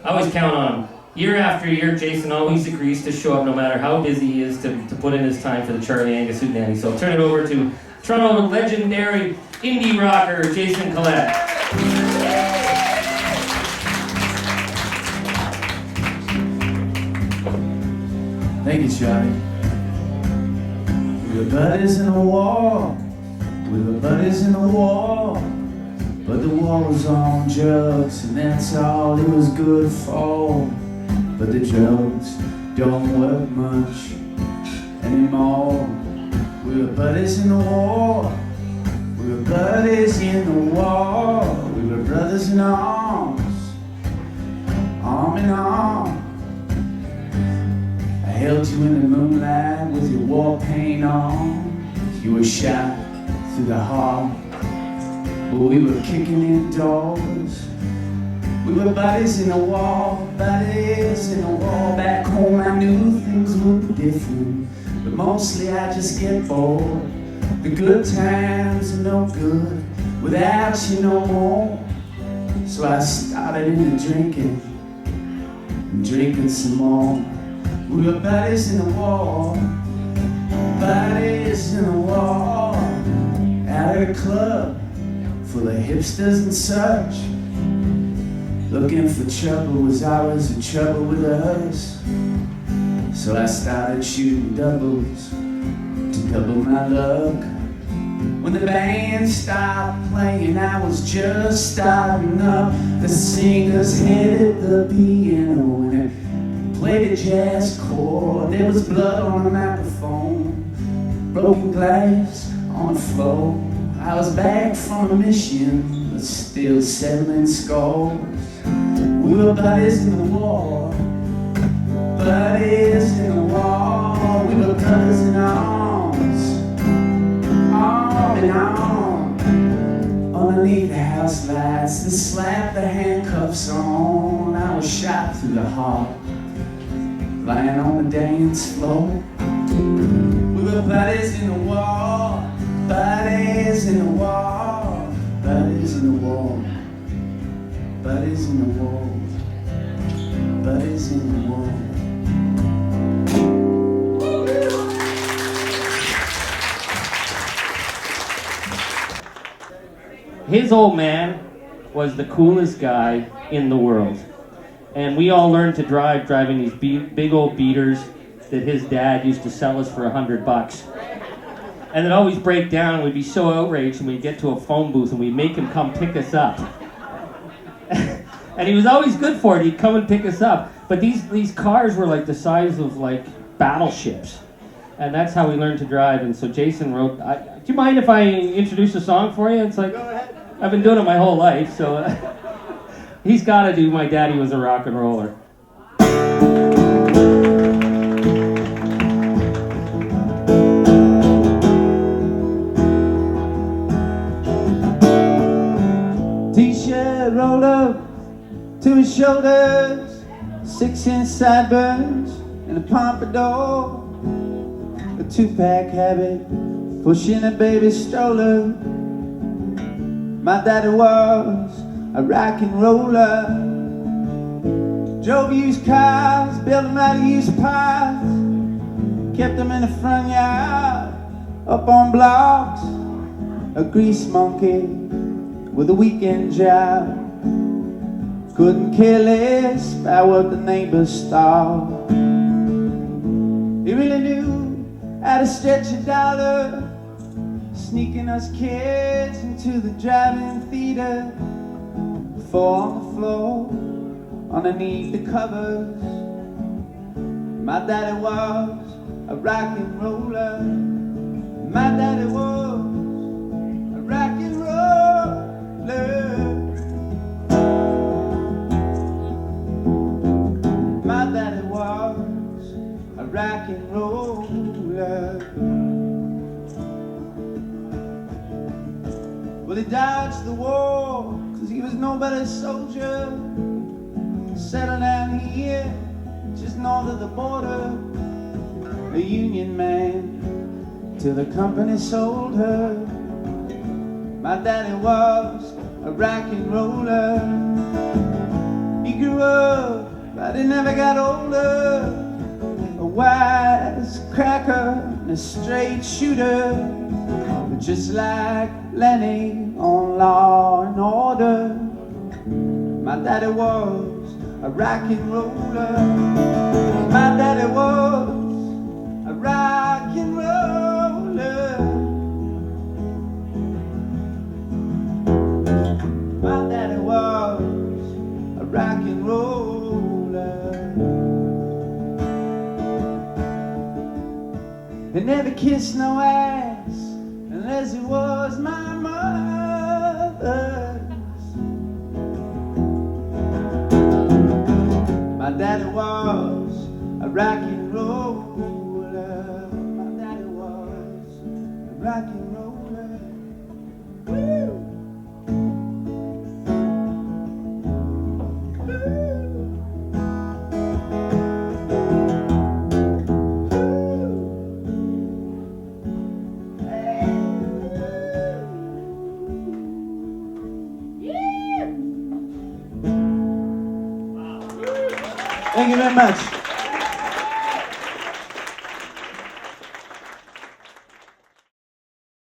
I always count on him. Year after year, Jason always agrees to show up no matter how busy he is to put in his time for the Charlie Angus Hootenanny. So I'll turn it over to Toronto legendary indie rocker, Jason Collett. Thank you, Charlie. We were buddies in the war. We were buddies in the war. But the war was on drugs, and that's all it was good for. But the drugs don't work much anymore. We were buddies in the war. We were buddies in the war. We were brothers in arms, arm in arm. I held you in the moonlight with your war paint on. You were shot through the heart, but we were kicking in doors. We were buddies in the war, buddies in the war. Back home I knew things would be different, but mostly I just get bored. The good times are no good without you no more. So I started into drinking and drinking some more. We were buddies in the war, buddies in the war. Out at a club full of hipsters and such, looking for trouble was always the trouble with us. So I started shooting doubles to double my luck. When the band stopped playing, I was just starting up. The singers hit the piano and it played a jazz chord. There was blood on the microphone, broken glass on the floor. I was back from a mission, but still settling scores. We were buddies in the war, buddies in the war. We were brothers in arms, arm in arm. Underneath the house lights that slapped the handcuffs on, I was shot through the heart, lying on the dance floor. We were buddies in the war, buddies in the war, buddies in the war, buddies in the war, buddies in the war. His old man was the coolest guy in the world. And we all learned to drive driving these big old beaters that his dad used to sell us for $100. And it'd always break down, and we'd be so outraged when we'd get to a phone booth and we'd make him come pick us up. And he was always good for it. He'd come and pick us up. But these cars were like the size of like battleships. And that's how we learned to drive. And so Jason wrote, do you mind if I introduce a song for you? It's like, go ahead. I've been doing it my whole life, so he's got to do My Daddy Was a Rock and Roller. T-shirt rolled up to his shoulders, 6-inch sideburns and a pompadour, a 2-pack habit, pushing a baby stroller. My daddy was a rock and roller, drove used cars, built them out of used parts, kept them in the front yard, up on blocks, a grease monkey with a weekend job. Couldn't care less about what the neighbors thought. He really knew how to stretch a dollar, sneaking us kids into the drive-in theater. 4 on the floor, underneath the covers. My daddy was a rock and roller. My daddy was a rock and roller. My daddy was a rock and roller. Well, he dodged the war, cause he was nobody's soldier. Settled down here, just north of the border. A union man, till the company sold her. My daddy was a rock and roller. He grew up, but he never got older. A wise cracker and a straight shooter, just like Lenny on Law and Order. My daddy was a rock and roller. My daddy was a rock and roller. My daddy was a rock and roller. He never kissed no ass unless it was my mother's. My daddy was a rock and roller. My daddy was a rock and roller. Woo! Thank you very much.